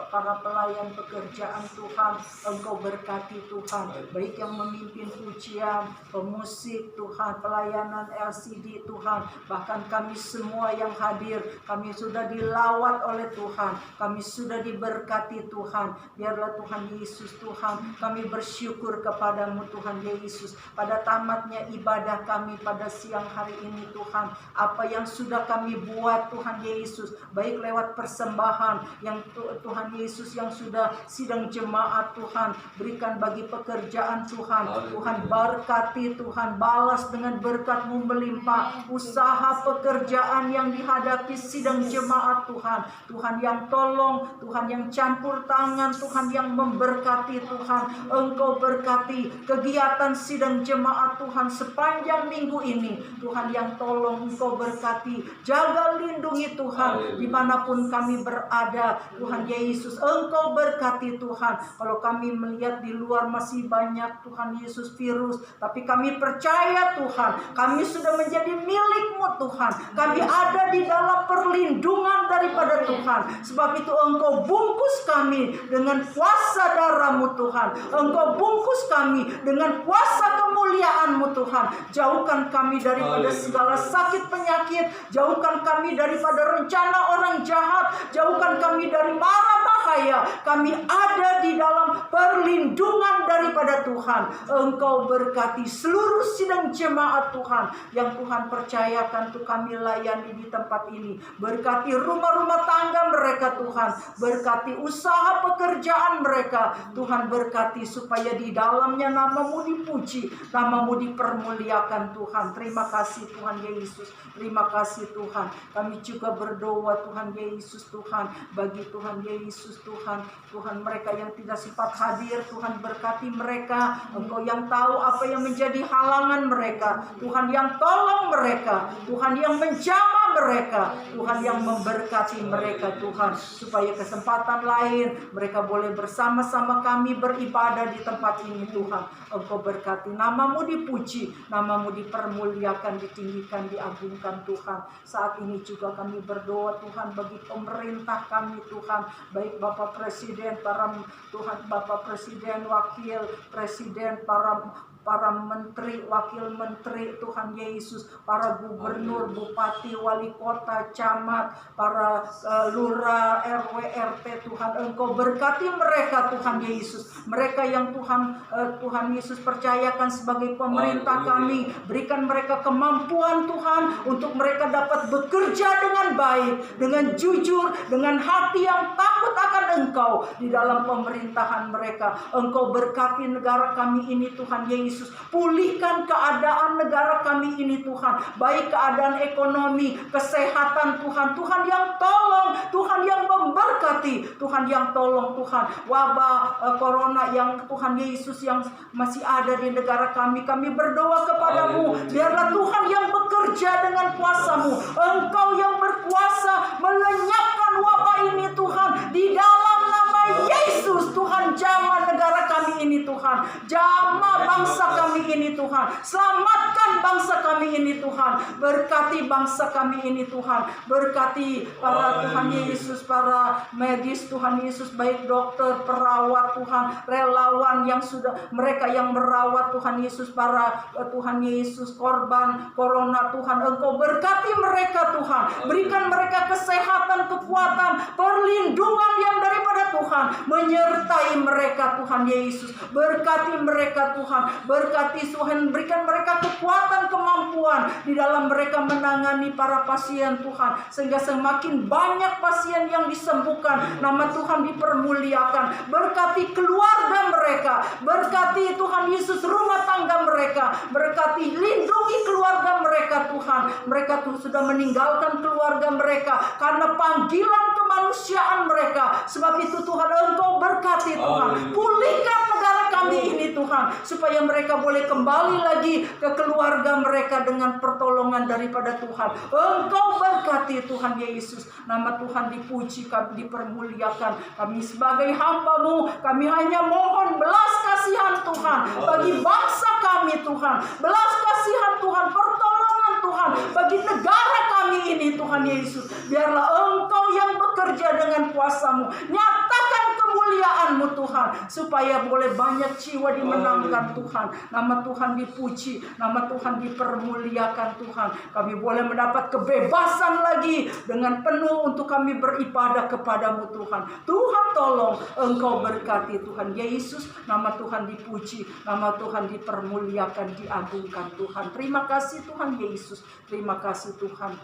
para pelayan pekerjaan Tuhan. Engkau berkati Tuhan, baik yang memimpin pujian, pemusik Tuhan, pelayanan LCD Tuhan, bahkan kami semua yang hadir, kami sudah dilawat oleh Tuhan, kami sudah diberkati Tuhan. Biarlah Tuhan Yesus Tuhan, kami bersyukur kepada-Mu Tuhan Yesus. Pada tamatnya ibadah kami pada siang hari ini Tuhan, apa yang sudah kami buat Tuhan Yesus, baik lewat persembahan yang Tuhan Yesus yang sudah sidang jemaat Tuhan, berikan bagi pekerjaan Tuhan. Tuhan berkati Tuhan, balas dengan berkat-Mu melimpah usaha pekerjaan yang dihadapi sidang jemaat Tuhan. Tuhan yang tolong, Tuhan yang campur tangan, Tuhan yang memberkati Tuhan. Engkau berkati kegiatan sidang jemaat Tuhan sepanjang minggu ini. Tuhan yang tolong, Engkau berkati, jaga lindungi Tuhan dimanapun kami berada. Tuhan Yesus, Engkau berkati Tuhan. Kalau kami melihat di luar masih banyak Tuhan Yesus virus, tapi kami percaya Tuhan, kami sudah menjadi milik-Mu Tuhan. Kami ada di dalam perlindungan daripada Tuhan. Sebab itu Engkau bungkus kami dengan kuasa darah-Mu Tuhan. Engkau bungkus kami dengan kuasa kemuliaan-Mu Tuhan. Jauhkan kami daripada segala sakit penyakit. Jauhkan kami daripada rencana orang jahat. Jauhkan kami dari mara bahaya. Kami ada di dalam perlindungan daripada Tuhan. Engkau berkati seluruh sidang jemaat Tuhan yang Tuhan percayakan untuk kami layani di tempat ini. Berkati rumah-rumah tangga mereka Tuhan. Berkati usaha pekerjaan mereka. Tuhan berkati supaya di dalamnya nama-Mu dipuji, nama-Mu dipermuliakan Tuhan. Terima kasih Tuhan Yesus. Terima kasih Tuhan. Kami juga berdoa Tuhan Yesus Tuhan, bagi Tuhan Yesus Tuhan. Tuhan mereka yang tidak sempat hadir, Tuhan berkati mereka. Engkau yang tahu apa yang menjadi halangan mereka. Tuhan yang tolong mereka. Tuhan yang menjamah mereka. Tuhan yang memberkati mereka Tuhan. Supaya kesempatan lain mereka boleh bersama-sama kami beribadah di tempat ini Tuhan. Engkau berkati, nama-Mu dipuji, nama-Mu dipermuliakan, ditinggikan, diagungkan Tuhan. Saat ini juga kami berdoa Tuhan bagi pemerintah kami Tuhan, baik Bapak Presiden, para Tuhan Bapak Presiden, Wakil Presiden, para menteri, wakil menteri Tuhan Yesus, para gubernur, bupati, wali kota, camat, para lurah, RW, RT Tuhan. Engkau berkati mereka Tuhan Yesus. Mereka yang Tuhan Yesus percayakan sebagai pemerintah kami. Berikan mereka kemampuan Tuhan untuk mereka dapat bekerja dengan baik, dengan jujur, dengan hati yang takut akan Engkau di dalam pemerintahan mereka. Engkau berkati negara kami ini Tuhan Yesus. Pulihkan keadaan negara kami ini Tuhan, baik keadaan ekonomi, kesehatan Tuhan. Tuhan yang tolong, Tuhan yang memberkati, Tuhan yang tolong Tuhan. Wabah corona yang Tuhan Yesus yang masih ada di negara kami berdoa kepada-Mu. Biarlah Tuhan yang bekerja dengan kuasa-Mu. Engkau yang berkuasa melenyapkan wabah ini Tuhan. Di dalam nama Yesus Tuhan, jamah negara kami ini Tuhan. Jamah bangsa kami ini Tuhan. Selamatkan bangsa kami ini Tuhan. Berkati bangsa kami ini Tuhan. Berkati para Tuhan Yesus, para medis Tuhan Yesus, baik dokter, perawat Tuhan, relawan yang sudah, mereka yang merawat Tuhan Yesus, para Tuhan Yesus korban corona Tuhan. Engkau berkati mereka Tuhan. Berikan mereka kesehatan, kekuatan, perlindungan yang daripada Tuhan menyertai mereka Tuhan Yesus. Berkati mereka Tuhan. Berkati Tuhan, berikan mereka kekuatan, kemampuan di dalam mereka menangani para pasien Tuhan, sehingga semakin banyak pasien yang disembuhkan, nama Tuhan dipermuliakan. Berkati keluarga mereka, berkati Tuhan Yesus rumah tangga mereka, berkati lindungi keluarga mereka Tuhan. Mereka tuh sudah meninggalkan keluarga mereka karena panggilan kemanusiaan mereka. Sebab itu Tuhan, Engkau berkati Tuhan. Pulihkan negara kami kami ini Tuhan, supaya mereka boleh kembali lagi ke keluarga mereka dengan pertolongan daripada Tuhan. Engkau berkati Tuhan Yesus, nama Tuhan dipuji, kami dipermuliakan. Kami sebagai hamba-Mu, kami hanya mohon belas kasihan Tuhan bagi bangsa kami Tuhan, belas kasihan Tuhan, pertolongan Tuhan bagi negara kami ini Tuhan Yesus. Biarlah Engkau yang bekerja dengan kuasa-Mu, nyatakan kemuliaan-Mu Tuhan, supaya boleh banyak jiwa dimenangkan Tuhan. Nama Tuhan dipuji, nama Tuhan dipermuliakan Tuhan. Kami boleh mendapat kebebasan lagi dengan penuh untuk kami beribadah kepadamu Tuhan. Tuhan tolong, Engkau berkati Tuhan Yesus, nama Tuhan dipuji, nama Tuhan dipermuliakan, diagungkan Tuhan. Terima kasih Tuhan Yesus, terima kasih Tuhan.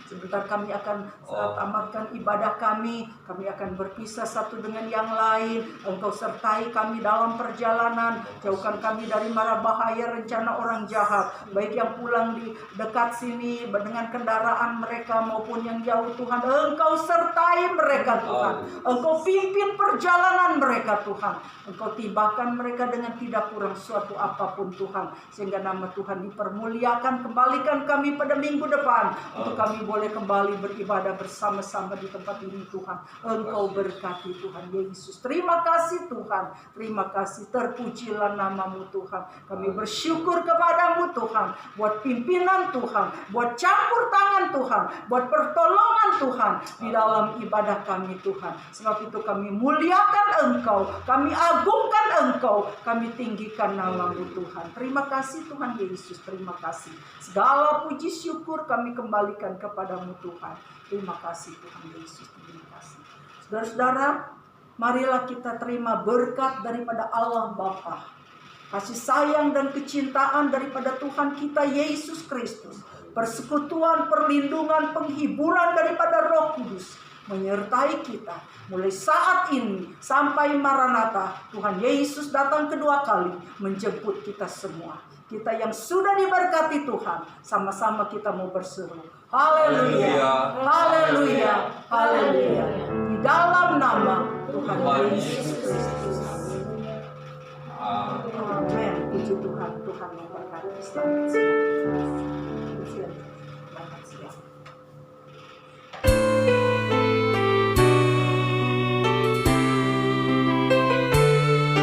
Sebentar kami akan tamatkan ibadah kami akan berpisah satu dengan yang lain. Engkau sertai kami dalam perjalanan, jauhkan kami dari mara bahaya rencana orang jahat, baik yang pulang di dekat sini dengan kendaraan mereka maupun yang jauh Tuhan. Engkau sertai mereka Tuhan, Engkau pimpin perjalanan mereka Tuhan, Engkau tibakan mereka dengan tidak kurang suatu apapun Tuhan, sehingga nama Tuhan dipermuliakan. Kembalikan kami pada minggu depan untuk kami boleh kembali beribadah bersama-sama di tempat ini Tuhan. Engkau berkati Tuhan Yesus. Terima kasih Tuhan, terima kasih, terpujilah nama-Mu Tuhan. Kami bersyukur kepadamu Tuhan, buat pimpinan Tuhan, buat campur tangan Tuhan, buat pertolongan Tuhan di dalam ibadah kami Tuhan. Sebab itu kami muliakan Engkau, kami agungkan Engkau, kami tinggikan nama-Mu Tuhan. Terima kasih Tuhan Yesus, terima kasih. Segala puji syukur kami kembalikan kepadamu Tuhan. Terima kasih Tuhan Yesus, terima kasih. Saudara-saudara, marilah kita terima berkat daripada Allah Bapa, kasih sayang dan kecintaan daripada Tuhan kita Yesus Kristus, persekutuan, perlindungan, penghiburan daripada Roh Kudus menyertai kita mulai saat ini sampai Maranatha. Tuhan Yesus datang kedua kali menjemput kita semua. Kita yang sudah diberkati Tuhan, sama-sama kita mau berseru haleluya, haleluya, haleluya, di dalam nama Tuhan Yesus Kristus. Amin. Puji Tuhan, Tuhan memberkati. Selamat siang.